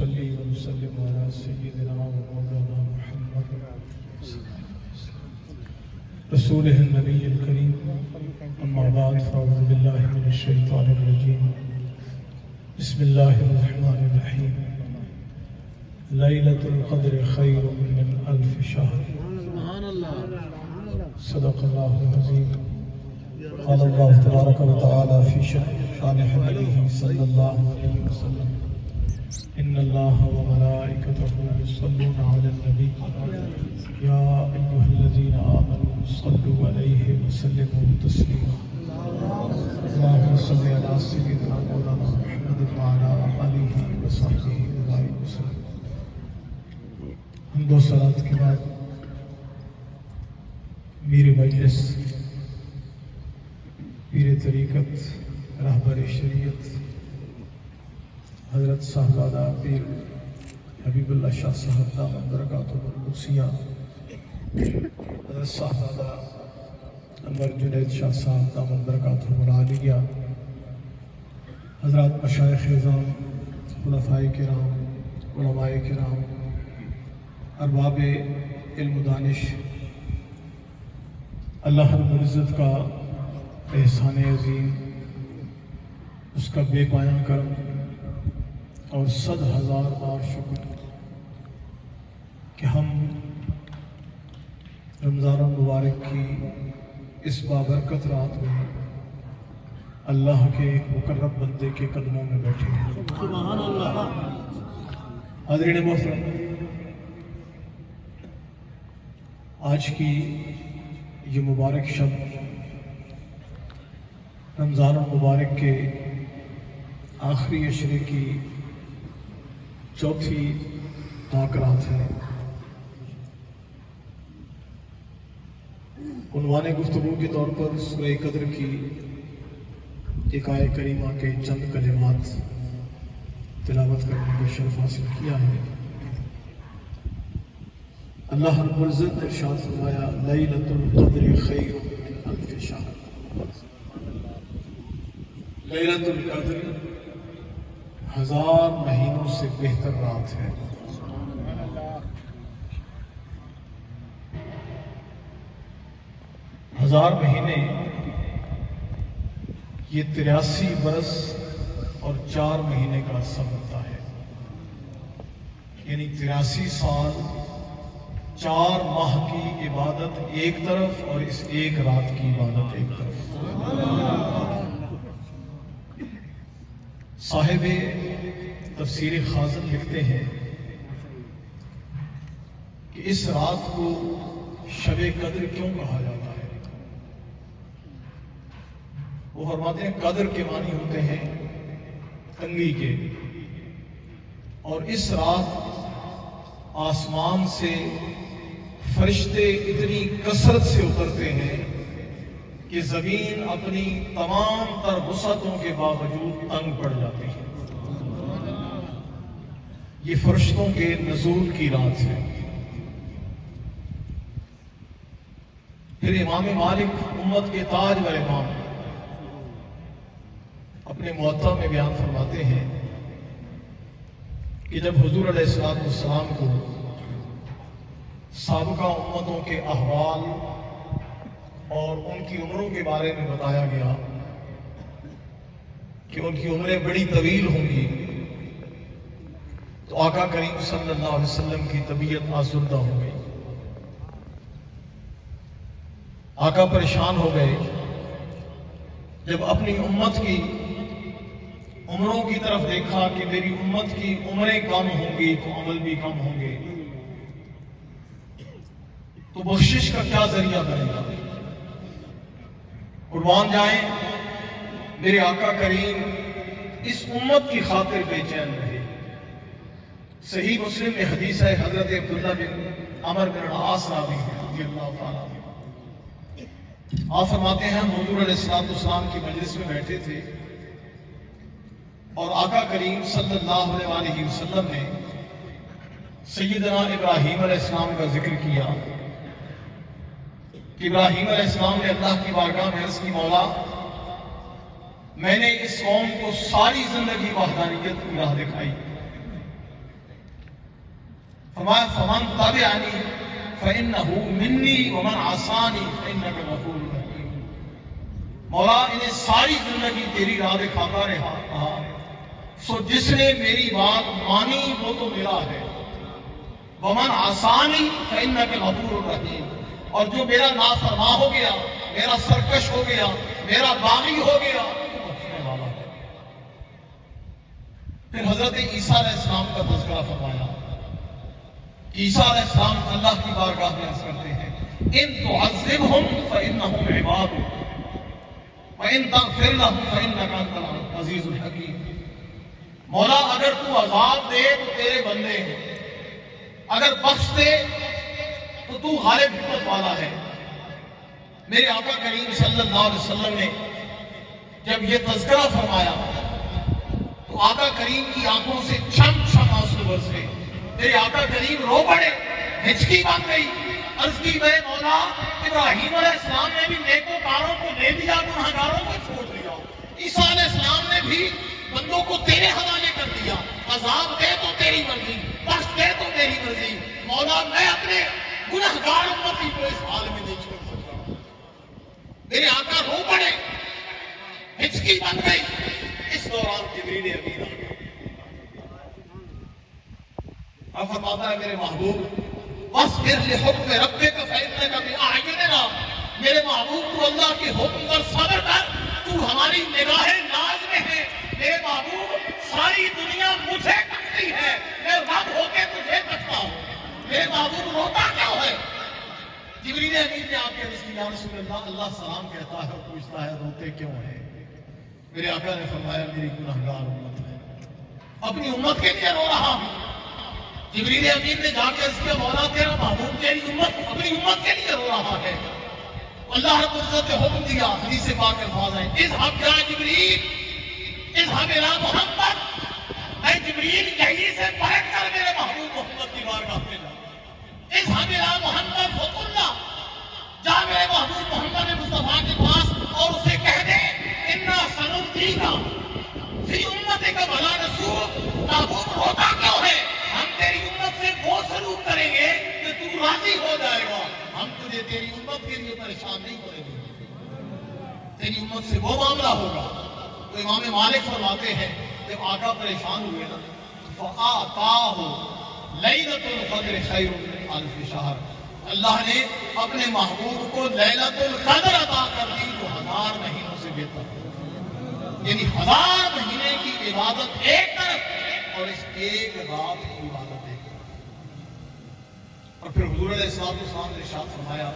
ونصلي ونسلم على سيدنا ومولانا محمد رسوله النبي الكريم أما بعد فأعوذ بالله من الشيطان الرجيم بسم الله الرحمن الرحيم ليلة القدر خير من ألف شهر صدق الله العظيم قال الله تبارك وتعالى في شأن حبيبه صلى الله عليه وسلم إن الله وملائكته يصلون على النبي يا أيها الذين آمنوا صلوا عليه وسلموا تسليما اللهم صل على سيدنا مولانا محمد وعلى آله وصحبه وسلم. حمد و صلات کے بعد میر مجلس پیر طریقت رہبر شریعت حضرت صاحبزادہ پیر حبیب اللہ شاہ صاحب دامت برکاتہ القدسیہ، حضرت صاحبزادہ انور جنید شاہ صاحب دامت برکاتہ العالیہ، حضرات مشائخ اعظام، خلفائے کرام، علماء کرام، ارباب علم و دانش، اللہ رب العزت کا احسان عظیم، اس کا بے پایاں کرم اور 100,000 بار شکر کہ ہم رمضان المبارک کی اس بابرکت رات میں اللہ کے ایک مقرب بندے کے قدموں میں بیٹھے ہیں. سبحان اللہ. حاضرین محترم، آج کی یہ مبارک شب رمضان المبارک کے آخری عشرے کی چوتھی پاک رات ہے. عنوان گفتگو کے طور پر سورہ قدر کی ایک آیت کریمہ کے چند کلمات تلاوت کرنے کا شرف حاصل کیا ہے. اللہ رب العزت نے ارشاد فرمایا لیلۃ القدر خیر من الف شہر. لیلۃ القدر 1000 مہینوں سے بہتر رات ہے. ہزار مہینے یہ 83 برس اور 4 مہینے کا عرصہ ہوتا ہے، یعنی 83 سال 4 ماہ کی عبادت ایک طرف اور اس ایک رات کی عبادت ایک طرف. صاحب تفسیر خازن لکھتے ہیں کہ اس رات کو شب قدر کیوں کہا جاتا ہے. وہ فرماتے ہیں قدر کے معنی ہوتے ہیں تنگی کے، اور اس رات آسمان سے فرشتے اتنی کثرت سے اترتے ہیں کہ زمین اپنی تمام تر وسعتوں کے باوجود تنگ پڑ جاتی ہے. یہ فرشتوں کے نزول کی رات ہے. پھر امام مالک امت کے تاج و امام اپنے موطا میں بیان فرماتے ہیں کہ جب حضور علیہ السلام کو سابقہ امتوں کے احوال اور ان کی عمروں کے بارے میں بتایا گیا کہ ان کی عمریں بڑی طویل ہوں گی، تو آقا کریم صلی اللہ علیہ وسلم کی طبیعت آزردہ ہو گئی. آقا پریشان ہو گئے جب اپنی امت کی عمروں کی طرف دیکھا کہ میری امت کی عمریں کم ہوں گی تو عمل بھی کم ہوں گے، تو بخشش کا کیا ذریعہ بنے گا. قربان جائیں میرے آقا کریم اس امت کی خاطر بے چین رہے. صحیح مسلم میں حدیث ہے حضرت عبداللہ بن عمر بن العاص راوی ہیں رضی اللہ تعالیٰ عنہ. آپ فرماتے ہیں حضور علیہ السلام کی مجلس میں بیٹھے تھے اور آقا کریم صلی اللہ علیہ وسلم نے سیدنا ابراہیم علیہ السلام کا ذکر کیا کہ ابراہیم علیہ السلام نے اللہ کی بارگاہ میں عرض کی مولا میں نے اس قوم کو ساری زندگی وحدانیت کی راہ دکھائی فرمایا فمن تبعنی فإنہ منی ومن عصانی فإنک غفور رحیم۔ مولا انہیں ساری زندگی تیری راہ دکھاتا رہا، سو جس نے میری بات مانی وہ تو میرا ہے، ومن عصانی فإنک غفور رحیم، اور جو میرا نافرما ہو گیا، میرا سرکش ہو گیا، میرا باغی ہو گیا، تو بخشنے والا ہے۔ پھر حضرت عیسیٰ علیہ السلام کا تذکرہ فرمایا۔ عیسیٰ علیہ السلام اللہ کی بارگاہ میں عرض کرتے ہیں ان تعذبہم فإنہم عبادک وَإِن تَغْفِرْ لَهُمْ فَإِنَّكَ أَنْتَ الْعَزِيزُ الْحَكِيمُ۔ مولا اگر تو عذاب دے تو تیرے بندے ہیں، اگر بخش دے تو تو غالب حکمت والا ہے۔ میرے آقا کریم صلی اللہ علیہ وسلم نے جب یہ تذکرہ فرمایا تو آقا کریم کی آنکھوں سے چھم چھم آنسو برسے، میرے آقا کریم رو پڑے، ہچکی بن گئی، عرض کی میرے مولا ابراہیم علیہ السلام نے بھی نیکوکاروں کو لے لیا، گنہگاروں کو چھوڑ دیا، عیسیٰ علیہ السلام نے بھی بندوں کو تیرے حوالے کر دیا، عذاب دے تو تیری مرضی، بخش دے تو تیری مرضی، مولا میں اپنے گنہگار امتی کو اس حال میں نہیں چھوڑ سکتا۔ میرے آقا رو پڑے، ہچکی بن گئی۔ اس دوران جبریل امین آ گئے، اب فرماتا ہے میرے محبوب وَاصْبِرْ لِحُکْمِ رَبِّكَ فَإِنَّكَ بِأَعْیُنِنَا، میرے محبوب تو اللہ کے حکم پر صبر کر، تو ہماری نگاہ ناز میں ہے۔ میرے محبوب ساری دنیا مجھے تکتی ہے، میں رب ہو کے تجھے تکتا ہوں، میرے محبوب روتا کیوں ہے؟ جبریل امین نے آپ کے یا رسول اللہ، اللہ سلام کہتا ہے اور پوچھتا ہے روتے کیوں ہیں؟ میرے آقا نے فرمایا میری گنہگار امت ہے، اپنی امت کے لیے رو رہا ہوں۔ جبریل امین نے جا کے اس کے مولا تیرا محبوب تیری امت اپنی امت کے لیے رو رہا ہے۔ اللہ رب العزت نے حکم دیا، حدیث پاک الفاظ ہیں اذهب یا جبریل اذهب الى محمد، اے جبریل یہیں سے پلٹ کر میرے محبوب محمد کی بارگاہ میں جا، اذهب الى محمد فقل له، جا میرے محبوب محمد مصطفیٰ کے پاس اور اسے کہہ دے انا سنلقیک فی امتک ولا نسوء، محبوب روتا کیوں ہے؟ ہم تیری امت سے وہ سلوک کریں گے کہ تو راضی ہو جائے گا، ہم تجھے تیری امت کے لیے پریشان نہیں کریں گے، تیری امت سے وہ معاملہ ہوگا۔ تو امام مالک فرماتے ہیں جب آقا پریشان ہوئے نا فَآتَاهُ لَيْلَةُ الْقَدْرِ خَيْرٌ مِنْ أَلْفِ شَهْرٍ، اللہ نے اپنے محبوب کو لیلۃ القدر عطا کر دی جو 1000 مہینوں سے بہتر ہے، یعنی 1000 مہینے کی عبادت ایک طرف اور اس ایک رات کی عبادت ایک طرف۔ اور پھر حضور علیہ السلام نے ارشاد فرمایا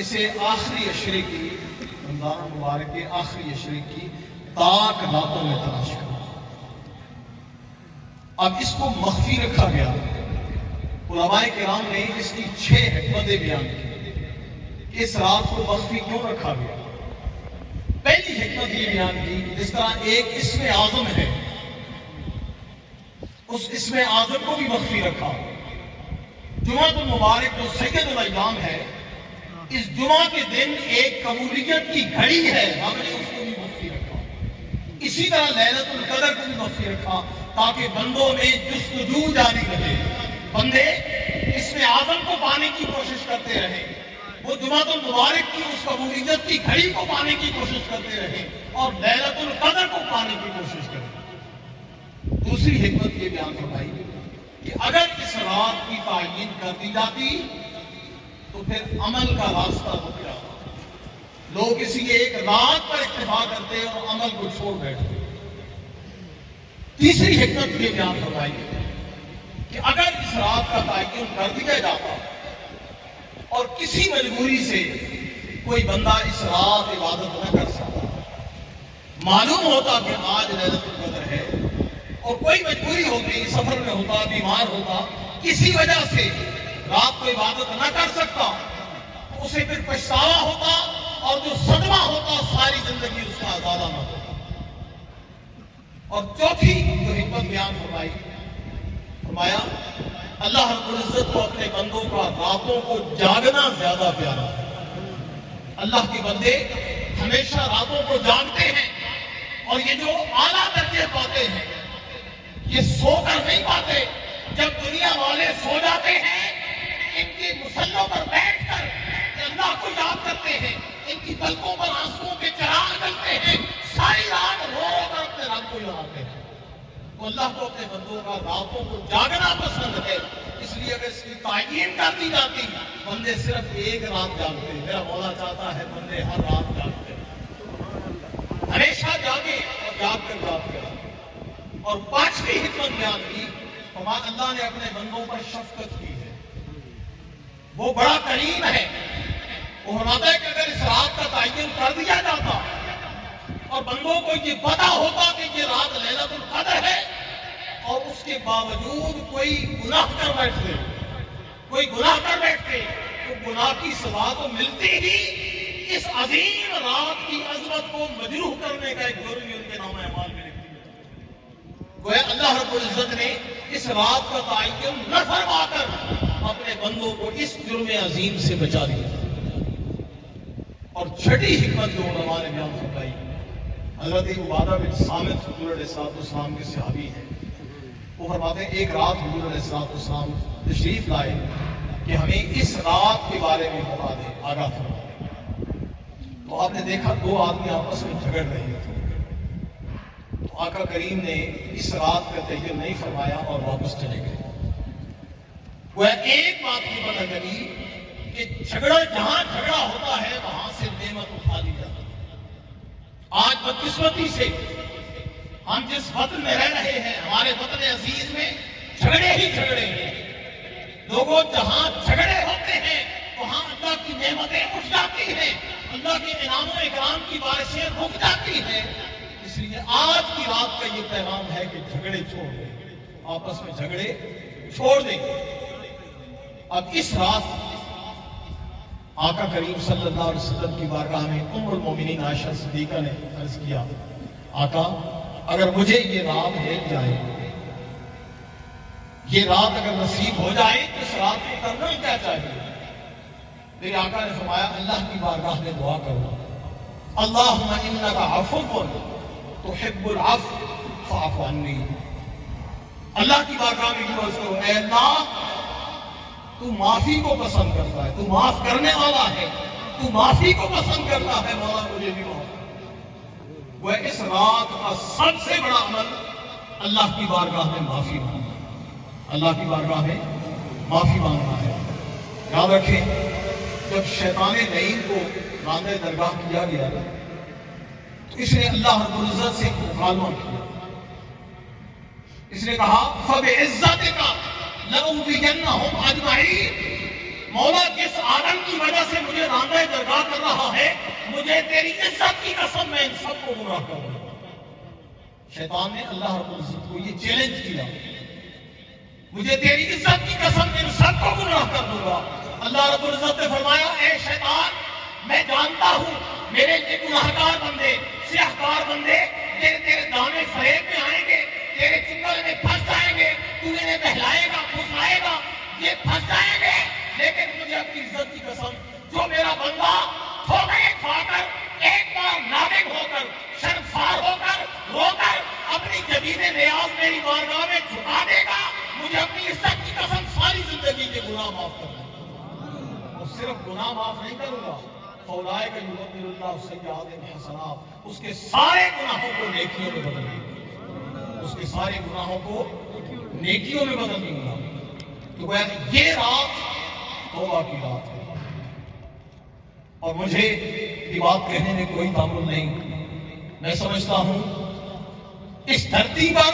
اسے آخری عشرے کی، رمضان مبارک کے آخری عشرے کی تاک راتوں میں تلاش کرو۔ اب اس کو مخفی رکھا گیا، علماء کرام نے اس کی 6 حکمتیں بیان کی کہ اس رات کو مخفی کیوں رکھا گیا۔ پہلی حکمت یہ بیان کی کہ جس طرح ایک اسم اعظم ہے، اس اسم اعظم کو بھی مخفی رکھا۔ جمعہ المبارک جو سید الایام ہے، اس جمعہ کے دن ایک قبولیت کی گھڑی ہے، ہم نے اس کو بھی مخفی رکھا۔ اسی طرح لیلۃ القدر کو بھی مخفی رکھا تاکہ بندوں میں جستجو جاری رہے، بندے اسم اعظم کو پانے کی کوشش کرتے رہے، وہ جمعہ المبارک کی اس قبولیت کی گھڑی کو پانے کی کوشش کرتے رہے اور لیلۃ القدر کو پانے کی کوشش کرتے۔ دوسری حکمت یہ بیان فرمائی کہ اگر اس رات کی تعین کر دی جاتی تو پھر عمل کا راستہ رک جاتا، لوگ کسی ایک رات پر اکتفا کرتے اور عمل کو چھوڑ بیٹھتے۔ تیسری حکمت یہ بیان فرمائی کہ اگر اس رات کا تعین کر دیا جاتا اور کسی مجبوری سے کوئی بندہ اس رات عبادت نہ کر سکتا، معلوم ہوتا کہ آج لیلۃ القدر ہے اور کوئی مجبوری ہوتی، سفر میں ہوتا، بیمار ہوتا، کسی وجہ سے رات کو عبادت نہ کر سکتا، تو اسے پھر پچھتاوا ہوتا اور جو صدمہ ہوتا ساری زندگی اس کا ازالہ نہ ہوتا۔ اور چوتھی جو حکمت بیان فرمایا اللہ رب العزت کو اپنے بندوں کا راتوں کو جاگنا زیادہ پیارا ہے۔ اللہ کے بندے ہمیشہ راتوں کو جاگتے ہیں اور یہ جو اعلیٰ درجے پاتے ہیں یہ سو کر نہیں پاتے، جب دنیا والے سو جاتے ہیں ان کے مسلوں پر بیٹھ کر اللہ کو یاد کرتے ہیں، ان کی پلکوں پر آنسوؤں کے چراغ جلتے ہیں، ساری رات رو رو کر اپنے رب کو یادتے ہیں۔ تو اللہ کو اپنے بندوں کا راتوں کو جاگنا پسند ہے، اس لیے اگر اس کی تعین کر دی جاتی بندے صرف ایک رات جاگتے ہیں، میرا مولا چاہتا ہے بندے ہر رات جاگتے ہیں، ہمیشہ جاگے اور جاگ کر یاد کریں۔ اور پانچویں حکمت بیان کی، فرمایا اللہ نے اپنے بندوں پر شفقت کی ہے، وہ بڑا کریم ہے۔ وہ فرماتا ہے کہ اگر اس رات کا تعین کر دیا جاتا اور بندوں کو یہ پتا ہوتا کہ یہ رات لیلۃ القدر ہے اور اس کے باوجود کوئی گناہ کر بیٹھتے تو گناہ کی سزا تو ملتی ہی، اس عظیم رات کی عظمت کو مجروح کرنے کا ایک جرم ان کے نام اعمال میں لکھ دیا۔ گویا اللہ رب العزت نے اس رات کا تعین نہ فرما کر اپنے بندوں کو اس جرم عظیم سے بچا دیا۔ اور چھٹی حکمت جو علماء نے بیان فرمائی، حضرت عبادہ بن صامت حضور علیہ السلام کے صحابی ہیں، وہ فرماتے ہیں ایک رات حضور علیہ السلام تشریف لائے کہ ہمیں اس رات کے بارے میں بتا دیں، آگاہ فرما دیں۔ تو آپ نے دیکھا دو آدمی آپس میں جھگڑ رہے تھے، تو آقا کریم نے اس رات کا تعین نہیں فرمایا اور واپس چلے گئے۔ وہ ایک بات کی پتہ چلی کہ جہاں جھگڑا ہوتا ہے وہاں سے نعمت اٹھا لی جاتی ہے۔ آج بدقسمتی سے ہم جس وطن میں رہ رہے ہیں، ہمارے وطن عزیز میں جھگڑے ہی جھگڑے ہیں، لوگوں جہاں جھگڑے ہوتے ہیں وہاں اللہ کی نعمتیں اٹھ جاتی ہیں، اللہ کے انعام و اکرام کی بارشیں رک جاتی ہیں۔ اس لیے آج کی رات کا یہ پیغام ہے کہ جھگڑے چھوڑ دیں، آپس میں جھگڑے چھوڑ دیں۔ اب اس رات آقا کریم صلی اللہ علیہ وسلم کی بارگاہ میں ام المومنین عائشہ صدیقہ نے عرض کیا، آقا اگر مجھے یہ رات مل جائے، یہ رات اگر نصیب ہو جائے تو اس رات کو کرنا کیا چاہیے؟ میرے آقا نے فرمایا اللہ کی بارگاہ میں دعا کرو، اللہم انک عفو تحب العفو فاعف عنی۔ اللہ کی بارگاہ میں دعا کرو، اے اللہ تو معافی کو پسند کرتا ہے، تو معاف کرنے والا ہے، تو معافی کو پسند کرتا ہے، مولا مجھے بھی معاف کر۔ وہ اس رات کا سب سے بڑا عمل اللہ کی بارگاہ میں معافی مانگنا، اللہ کی بارگاہ میں معافی مانگنا ہے۔ یاد رکھیں جب شیطان لعین کو راندہ درگاہ کیا گیا تو اس نے اللہ رب العزت سے مکالمہ کیا، اس نے کہا فَبِعِزَّتِكَ لَأُغْوِيَنَّهُمْ أَجْمَعِينَ، مولا جس عالم کی وجہ سے مجھے راندہ درگاہ کر رہا ہے، مجھے تیری عزت کی قسم میں ان سب کو گمراہ کروں گا۔ شیطان نے اللہ رب العزت کو یہ چیلنج کیا، مجھے تیری عزت کی قسم میں ان سب کو گمراہ کر دوں گا۔ اللہ رب العزت نے فرمایا اے شیطان میں جانتا ہوں میرے یہ گناہگار بندے، سیاہکار بندے تیرے دانے فریب میں آئیں گے، تیرے چنگل میں پھنس جائیں گے، تو انہیں بہلائے گا پھسلائے گا، یہ پھنس جائیں گے، لیکن مجھے اپنی عزت کی قسم جو میرا بندہ ٹھوکریں کھا کر ایک بار نادم ہو کر شرمسار ہو کر رو کر اپنی جدید نیاز میری بارگاہ میں جھکا دے گا، مجھے اپنی عزت کی قسم ساری زندگی کے گناہ معاف کر دے گا۔ اور صرف گناہ معاف نہیں کروں گا، فَأُولَٰئِکَ يُبَدِّلُ اللَّهُ سَیِّئَاتِهِمْ حَسَنَاتٍ، اس کے سارے گناہوں کو نیکیوں میں بدل دوں گا، اس کے سارے گناہوں کو نیکیوں میں بدل دوں گا۔ تو یہ رات توبہ کی رات ہے، اور مجھے یہ بات کہنے میں کوئی تعمل نہیں، میں سمجھتا ہوں اس دھرتی پر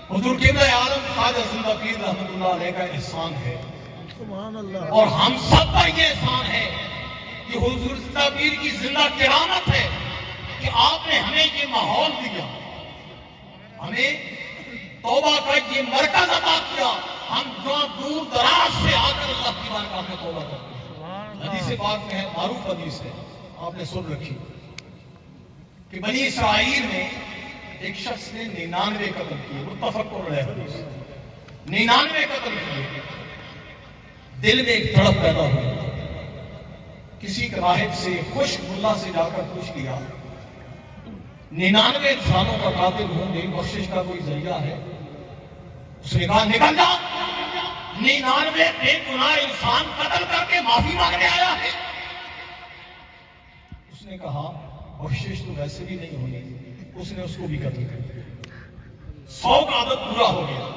حضور قبلہ عالم خواجہ زندہ پیر رحمۃ اللہ علیہ کا احسان ہے، اور ہم سب پر یہ احسان ہے کہ حضور زندہ پیر کی زندہ کرامت ہے کہ آپ نے ہمیں یہ ماحول دیا، ہمیں توبہ کا یہ مرکز عطا کیا، ہم جو دور دراز سے آ کر اللہ کی بارگاہ میں توبہ کرتے ہیں۔ حدیث پاک میں ہے، معروف حدیث ہے، آپ نے سن رکھی کہ بنی اسرائیل میں ایک شخص نے 99 قتل کیے، متفق علیہ حدیث، 99 قتل کیے۔ دل میں ایک تڑپ پیدا ہوئی، کسی راہب سے خشک ملا سے جا کر پوچھ لیا 99 انسانوں کا قاتل ہوں گے، بخشش کا کوئی ذریعہ ہے؟ اس نے کہا نکل جا، 99 بے گناہ انسان قتل کر کے معافی مانگنے آیا ہے۔ اس نے کہا بخشش تو ویسے بھی نہیں ہونی، اس نے اس کو بھی قتل کر دیا، 100 کا عدد پورا ہو گیا۔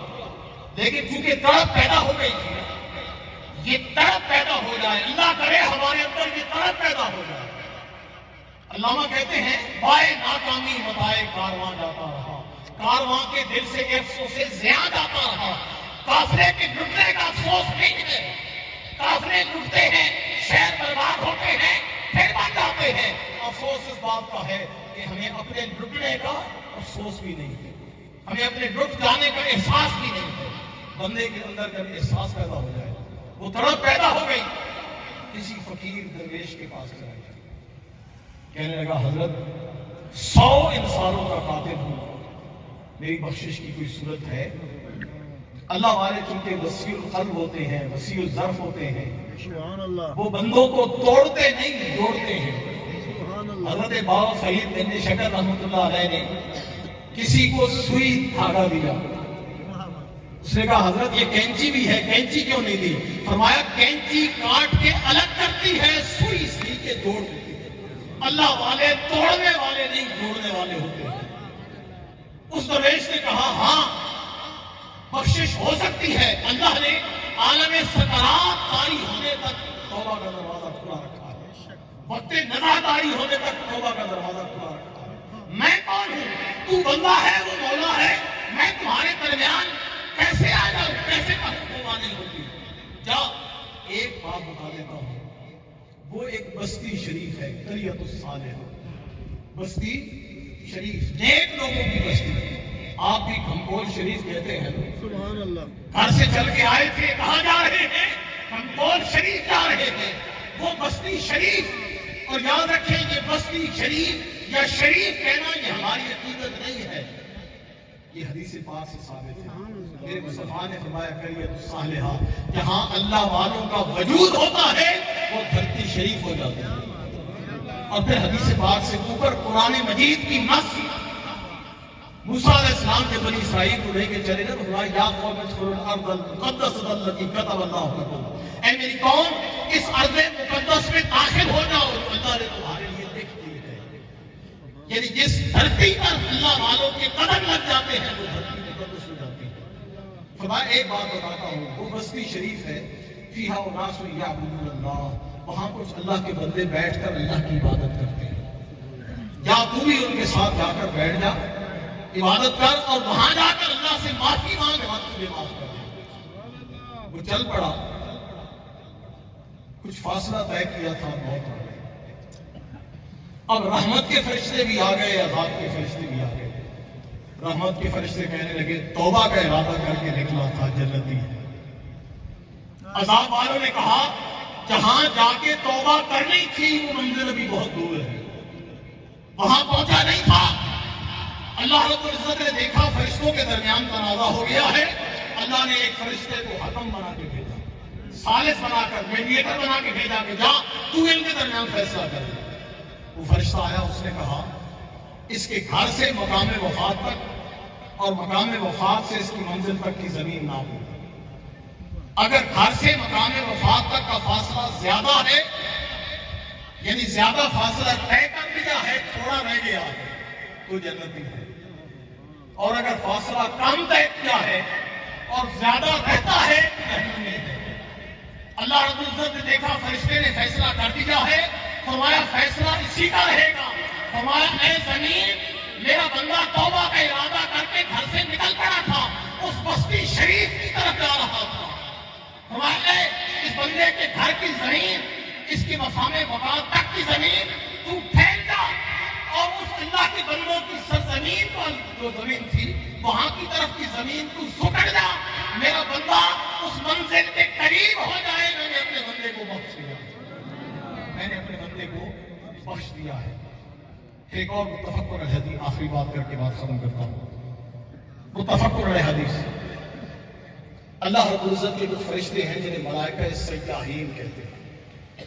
لیکن چونکہ تڑپ پیدا ہو گئی تھی، یہ تڑپ پیدا ہو جائے، اللہ کرے ہمارے اندر یہ تڑپ پیدا ہو جائے۔ علامہ کہتے ہیں بائے ناکامی متائے کارواں جاتا رہا، کارواں کے دل سے یہ افسوس زیاں جاتا رہا۔ قافلے کے لٹنے کا افسوس نہیں ہے، قافلے لٹتے ہیں، شہر برباد ہوتے ہیں، پھر بن جاتے ہیں۔ افسوس اس بات کا ہے کہ ہمیں اپنے لٹنے کا افسوس بھی نہیں ہے، ہمیں اپنے لٹ جانے کا احساس بھی نہیں ہے۔ بندے کے اندر جب احساس پیدا ہو جائے، وہ تڑپ پیدا ہو گئی، کسی فقیر درویش کے پاس چلا گیا، کہنے لگا حضرت 100 انسانوں کا قاتل ہوں، میری بخشش کی کوئی صورت ہے؟ اللہ والے چونکہ وسیع القلب ہوتے ہیں، وسیع الظرف ہوتے ہیں، وہ بندوں کو توڑتے نہیں جوڑتے ہیں۔ حضرت بابا فرید بن شکر رحمۃ اللہ علیہ نے کسی کو سوئی دھاگا دیا، اس نے کہا حضرت یہ کینچی بھی ہے، کینچی کیوں نہیں دی؟ فرمایا کینچی کاٹ کے الگ کرتی ہے، سوئی سی کے جوڑ دیتی ہے۔ اللہ والے توڑنے والے نہیں جوڑنے والے ہوتے ہیں۔ اس درویش نے کہا ہاں بخشش ہو سکتی ہے، اللہ نے عالم سکرات طاری ہونے تک توبہ کا دروازہ کھلا رکھا ہے، وقت نزع طاری ہونے تک توبہ کا دروازہ کھلا رکھا ہے۔ میں کون ہوں؟ تو بندہ ہے، وہ مولا ہے، میں تمہارے درمیان کیسے آ جاؤں؟ کیسے توبہ نہیں ہوتی؟ جا ایک بات بتا دیتا ہوں، وہ ایک بستی شریف ہے، قریۃ الصالحہ، بستی شریف، نیک لوگوں کی بستی۔ آپ بھی کھمکول شریف کہتے ہیں، سبحان اللہ، گھر سے چل کے آئے تھے، کہاں جا رہے ہیں؟ کھمکول شریف جا رہے تھے، وہ بستی شریف۔ اور یاد رکھیں یہ بستی شریف یا شریف کہنا یہ ہماری عقیدت نہیں ہے، یہ حدیث پاک سے ثابت ہے۔ میرے مصطفیٰ نے فرمایا قریۃ الصالحہ، جہاں اللہ والوں کا وجود ہوتا ہے وہ دھرتی شریف ہو جاتی ہے۔ اور پھر حدیث پاک سے اوپر قرآن مجید کی نص، موسیٰ علیہ السلام کے بنی اسرائیل کو لے کے چلے نا، تو فرمایا یا قوم اذکروا الارض المقدسۃ التي كتب اللہ لكم، اے میری قوم اس ارض مقدس میں داخل ہو جاؤ، اللہ نے تمہارے لیے لکھ دی ہے۔ یعنی جس دھرتی پر اللہ والوں کے قدم لگ جاتے ہیں وہ دھرتی مقدس ہو جاتی ہے۔ فرمایا ایک بات بتاتا ہوں، وہ بستی شریف ہے، فیہا اناس یعبدون اللہ، وہاں کچھ اللہ کے بندے بیٹھ کر اللہ کی عبادت کرتے ہیں، یا تو بھی ان کے ساتھ جا کر بیٹھ جا، عبادت کر، اور وہاں جا کر اللہ سے معافی مانگ، ہاتھ تجھے معاف کر دے۔ وہ چل پڑا، کچھ فاصلہ طے کیا تھا، موت آ گئی۔ اب رحمت کے فرشتے بھی آ گئے، عذاب کے فرشتے بھی آ گئے۔ رحمت کے فرشتے کہنے لگے توبہ کا ارادہ کر کے نکلا تھا، جنتی ہے۔ عذاب والوں نے کہا جہاں جا کے توبہ کرنی تھی وہ منزل ابھی بہت دور ہے، وہاں پہنچا نہیں تھا۔ اللہ رب العزت نے دیکھا فرشتوں کے درمیان تنازع ہو گیا ہے، اللہ نے ایک فرشتے کو حکم بنا کے بھیجا، ثالث بنا کر، میڈیٹر بنا کے بھیجا کہ جا تو ان کے درمیان فیصلہ کر۔ وہ فرشتہ آیا، اس نے کہا اس کے گھر سے مقام وفات تک اور مقام وفات سے اس کی منزل تک کی زمین نہ ہو، اگر گھر سے مقام وفات تک کا فاصلہ زیادہ ہے، یعنی زیادہ فاصلہ طے کر لیا ہے، تھوڑا رہ گیا ہے تو جنتی ہے، اور اگر فاصلہ کم طے کیا ہے اور زیادہ رہتا ہے تو جہنم میں ہے۔ اللہ رب العزت نے دیکھا فرشتے نے فیصلہ کر دیا ہے، فرمایا فیصلہ اسی کا رہے گا۔ فرمایا اے زمین، میرا بندہ توبہ کا ارادہ کر کے گھر سے نکل پڑا تھا، اس بستی شریف کی طرف جا رہا تھا، فرمایا اے اس بندے کے گھر کی زمین، اس کی مقام وفات تک کی زمین تو پھیل جا، اور اس اللہ کے بندوں کی سرزمین پر جو زمین تھی وہاں کی طرف کی زمین تو سکڑ جا، میرا بندہ اس منزل کے قریب ہو جائے۔ میں نے اپنے بندے کو بخش دیا، میں نے اپنے بندے کو بخش دیا ہے۔ ایک اور متفق علیہ حدیث، آخری بات کر کے بات ختم کرتا ہوں۔ متفق علیہ حدیث، اللہ رب العزت کے کچھ فرشتے ہیں جنہیں ملائکہ سیاحین کہتے ہیں،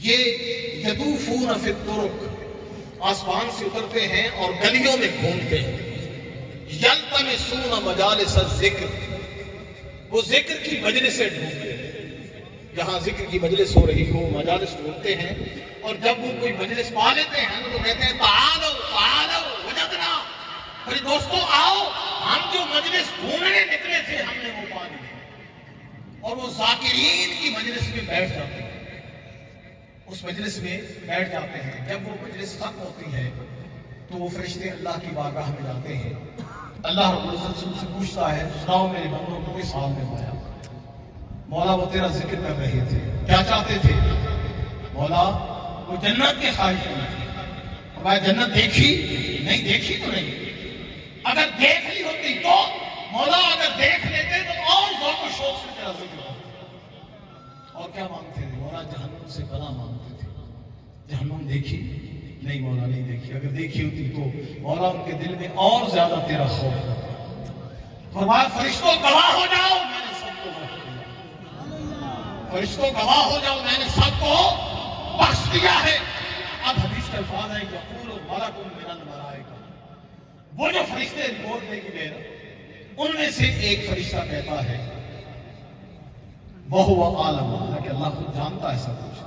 یہ یطوفون فی الطرق، آسمان سے اترتے ہیں اور گلیوں میں گھومتے ہیں، یلتمسون یلتمسون مجالس الذکر، وہ ذکر کی مجلس سے ڈھونڈتے ہیں، جہاں ذکر کی مجلس ہو رہی ہو مجالس ڈھونڈتے ہیں، اور جب وہ کوئی مجلس پا لیتے ہیں تو کہتے ہیں تعالوا تعالوا وجدنا، ارے دوستو آؤ، ہم جو مجلس ڈھونڈنے نکلے تھے ہم نے وہ پا لی، اور وہ ذاکرین کی مجلس میں بیٹھ جاتے ہیں، اس مجلس میں بیٹھ جاتے ہیں۔ جب وہ مجلس ختم ہوتی ہے تو وہ فرشتے اللہ کی بارگاہ میں جاتے ہیں، اللہ رب العزت سے ان سے پوچھتا ہے سناؤ میرے بندوں کو کس حال میں پایا؟ مولا وہ تیرا ذکر کر رہے تھے، کیا چاہتے تھے؟ مولا وہ جنت کے خواہش میں تھے۔ فرمایا جنت دیکھی؟ نہیں دیکھی تو نہیں، اگر دیکھ لی ہوتی تو؟ مولا اگر دیکھ لیتے تو اور ذوق و شوق سے تیرا ذکر کرتے۔ اور کیا مانگتے تھے؟ مولا جہنم سے پناہ مانگتے تھے۔ جہنم دیکھی؟ نہیں مولا نہیں دیکھی، اگر دیکھی ہوتی تو مولا ان کے دل میں اور زیادہ تیرا خوف ہوتا۔ فرمایا فرشتوں گواہ ہو جاؤ، میں نے سب کو بخش دیا، فرشتوں گواہ ہو جاؤ میں نے سب کو بخش دیا ہے۔ اب حدیث کا الفاظ ہے یقول ملک من الملائکہ، وہ جو فرشتے رپورٹ دے کے گئے ان میں سے ایک فرشتہ کہتا ہے وَهُوَ عَالَمُ، کہ اللہ خود جانتا ہے سب کچھ،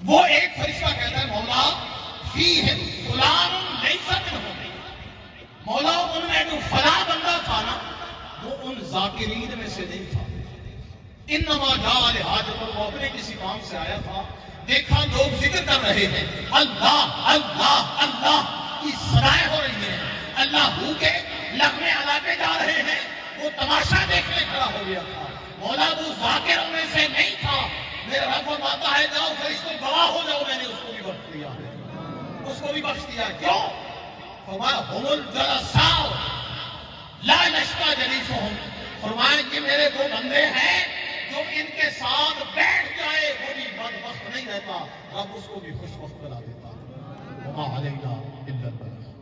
وہ ایک فرشتہ کہتا ہے مولا فیہم فلان لیس منہم، مولا ان میں جو فلاں بندہ تھا نا وہ ان ذاکرین میں سے نہیں تھا، انما جاء لحاجت، وہ اپنے کسی کام سے آیا تھا، دیکھا لوگ ذکر کر رہے ہیں اللہ اللہ اللہ کی صدائیں ہو رہی ہیں، اللہ ہو کے لغمے علاقے جا رہے ہیں، وہ تماشا دیکھنے کھڑا ہو گیا تھا، مولا وہ ذاکروں میں سے نہیں تھا۔ میرا رب فرماتا ہے جاؤ فرشتوں گواہ ہو جاؤ میں نے اس کو بھی بخش دیا ہے، اس کو بھی بخش دیا۔ کیوں؟ فرمایا ہم الجلساء لا یشقی جلیسہم، فرمایا یہ میرے وہ بندے ہیں جو ان کے ساتھ بیٹھ جائے وہ بھی بدبخت نہیں رہتا، رب اس کو بھی خوش وقت بنا دیتا۔ وما علینا الا البلاغ۔